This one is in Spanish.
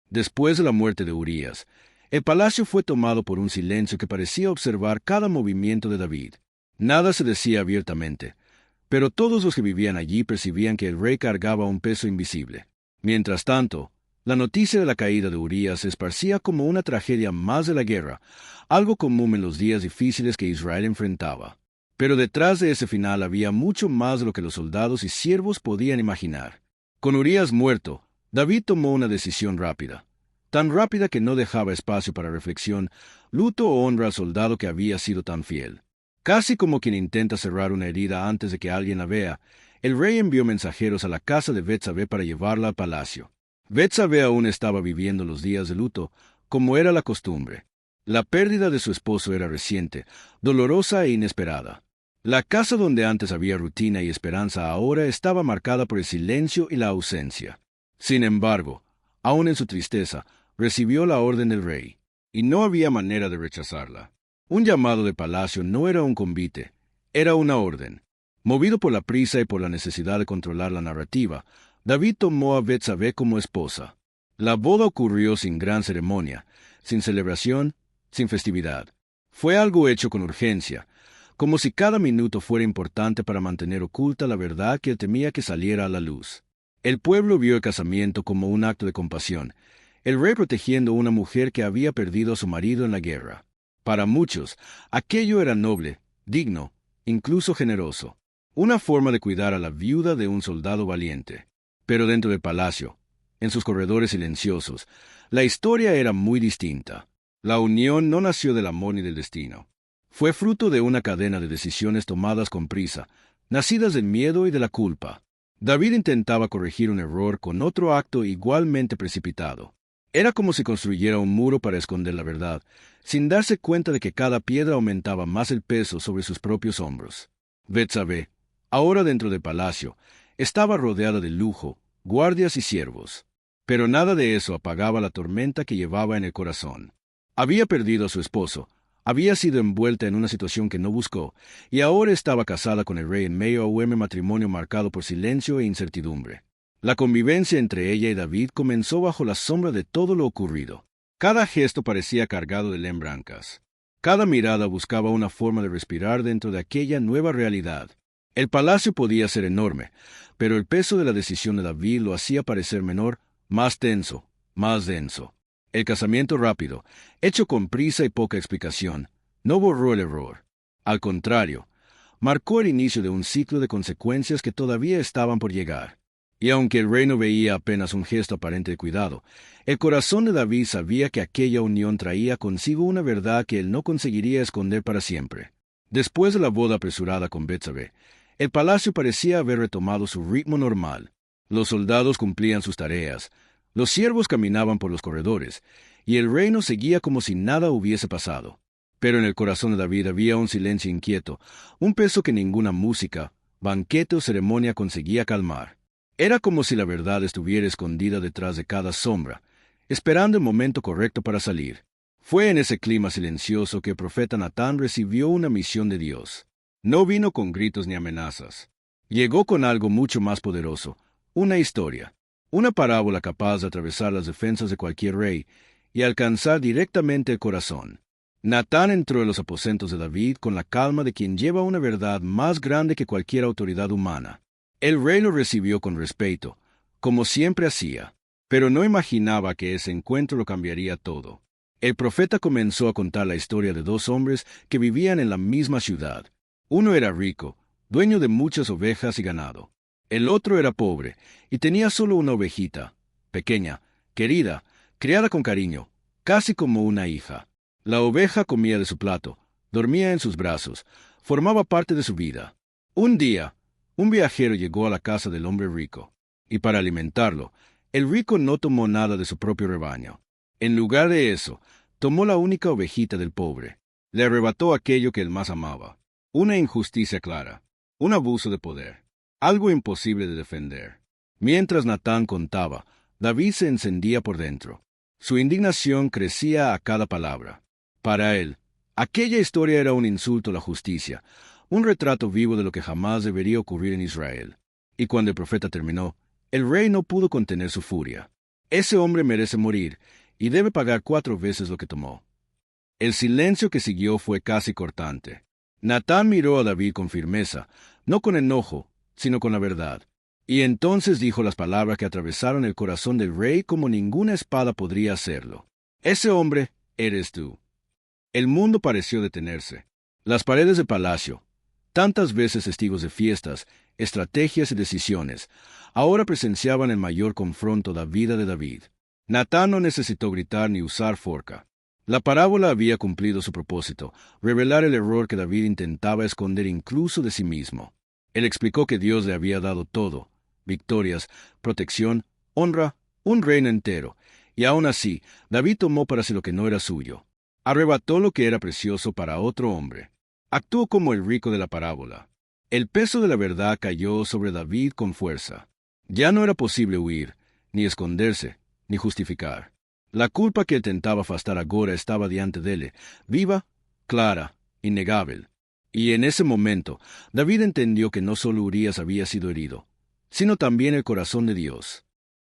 Después de la muerte de Urías, el palacio fue tomado por un silencio que parecía observar cada movimiento de David. Nada se decía abiertamente, pero todos los que vivían allí percibían que el rey cargaba un peso invisible. Mientras tanto, la noticia de la caída de Urías se esparcía como una tragedia más de la guerra, algo común en los días difíciles que Israel enfrentaba. Pero detrás de ese final había mucho más de lo que los soldados y siervos podían imaginar. Con Urías muerto, David tomó una decisión rápida, tan rápida que no dejaba espacio para reflexión, luto o honra al soldado que había sido tan fiel. Casi como quien intenta cerrar una herida antes de que alguien la vea, el rey envió mensajeros a la casa de Betsabé para llevarla al palacio. Betsabé aún estaba viviendo los días de luto, como era la costumbre. La pérdida de su esposo era reciente, dolorosa e inesperada. La casa donde antes había rutina y esperanza ahora estaba marcada por el silencio y la ausencia. Sin embargo, aun en su tristeza, recibió la orden del rey, y no había manera de rechazarla. Un llamado de palacio no era un convite, era una orden. Movido por la prisa y por la necesidad de controlar la narrativa, David tomó a Betsabé como esposa. La boda ocurrió sin gran ceremonia, sin celebración, sin festividad. Fue algo hecho con urgencia, como si cada minuto fuera importante para mantener oculta la verdad que él temía que saliera a la luz. El pueblo vio el casamiento como un acto de compasión, el rey protegiendo a una mujer que había perdido a su marido en la guerra. Para muchos, aquello era noble, digno, incluso generoso, una forma de cuidar a la viuda de un soldado valiente. Pero dentro del palacio, en sus corredores silenciosos, la historia era muy distinta. La unión no nació del amor ni del destino. Fue fruto de una cadena de decisiones tomadas con prisa, nacidas del miedo y de la culpa. David intentaba corregir un error con otro acto igualmente precipitado. Era como si construyera un muro para esconder la verdad, sin darse cuenta de que cada piedra aumentaba más el peso sobre sus propios hombros. Betsabé, ahora dentro del palacio, estaba rodeada de lujo, guardias y siervos. Pero nada de eso apagaba la tormenta que llevaba en el corazón. Había perdido a su esposo, había sido envuelta en una situación que no buscó, y ahora estaba casada con el rey en medio a un matrimonio marcado por silencio e incertidumbre. La convivencia entre ella y David comenzó bajo la sombra de todo lo ocurrido. Cada gesto parecía cargado de lembranzas. Cada mirada buscaba una forma de respirar dentro de aquella nueva realidad. El palacio podía ser enorme, pero el peso de la decisión de David lo hacía parecer menor, más tenso, más denso. El casamiento rápido, hecho con prisa y poca explicación, no borró el error. Al contrario, marcó el inicio de un ciclo de consecuencias que todavía estaban por llegar. Y aunque el rey no veía apenas un gesto aparente de cuidado, el corazón de David sabía que aquella unión traía consigo una verdad que él no conseguiría esconder para siempre. Después de la boda apresurada con Betsabé, el palacio parecía haber retomado su ritmo normal. Los soldados cumplían sus tareas, los siervos caminaban por los corredores, y el reino seguía como si nada hubiese pasado. Pero en el corazón de David había un silencio inquieto, un peso que ninguna música, banquete o ceremonia conseguía calmar. Era como si la verdad estuviera escondida detrás de cada sombra, esperando el momento correcto para salir. Fue en ese clima silencioso que el profeta Natán recibió una misión de Dios. No vino con gritos ni amenazas. Llegó con algo mucho más poderoso, una historia, una parábola capaz de atravesar las defensas de cualquier rey y alcanzar directamente el corazón. Natán entró en los aposentos de David con la calma de quien lleva una verdad más grande que cualquier autoridad humana. El rey lo recibió con respeto, como siempre hacía, pero no imaginaba que ese encuentro lo cambiaría todo. El profeta comenzó a contar la historia de dos hombres que vivían en la misma ciudad. Uno era rico, dueño de muchas ovejas y ganado. El otro era pobre, y tenía solo una ovejita, pequeña, querida, criada con cariño, casi como una hija. La oveja comía de su plato, dormía en sus brazos, formaba parte de su vida. Un día, un viajero llegó a la casa del hombre rico, y para alimentarlo, el rico no tomó nada de su propio rebaño. En lugar de eso, tomó la única ovejita del pobre. Le arrebató aquello que él más amaba. Una injusticia clara, un abuso de poder, algo imposible de defender. Mientras Natán contaba, David se encendía por dentro. Su indignación crecía a cada palabra. Para él, aquella historia era un insulto a la justicia, un retrato vivo de lo que jamás debería ocurrir en Israel. Y cuando el profeta terminó, el rey no pudo contener su furia. Ese hombre merece morir y debe pagar 4 veces lo que tomó. El silencio que siguió fue casi cortante. Natán miró a David con firmeza, no con enojo, sino con la verdad. Y entonces dijo las palabras que atravesaron el corazón del rey como ninguna espada podría hacerlo. Ese hombre eres tú. El mundo pareció detenerse. Las paredes del palacio, tantas veces testigos de fiestas, estrategias y decisiones, ahora presenciaban el mayor confronto de la vida de David. Natán no necesitó gritar ni usar forca. La parábola había cumplido su propósito, revelar el error que David intentaba esconder incluso de sí mismo. Él explicó que Dios le había dado todo: victorias, protección, honra, un reino entero, y aún así, David tomó para sí lo que no era suyo. Arrebató lo que era precioso para otro hombre. Actuó como el rico de la parábola. El peso de la verdad cayó sobre David con fuerza. Ya no era posible huir, ni esconderse, ni justificar. La culpa que tentaba afastar agora estaba diante de él, viva, clara, innegable. Y en ese momento, David entendió que no solo Urías había sido herido, sino también el corazón de Dios.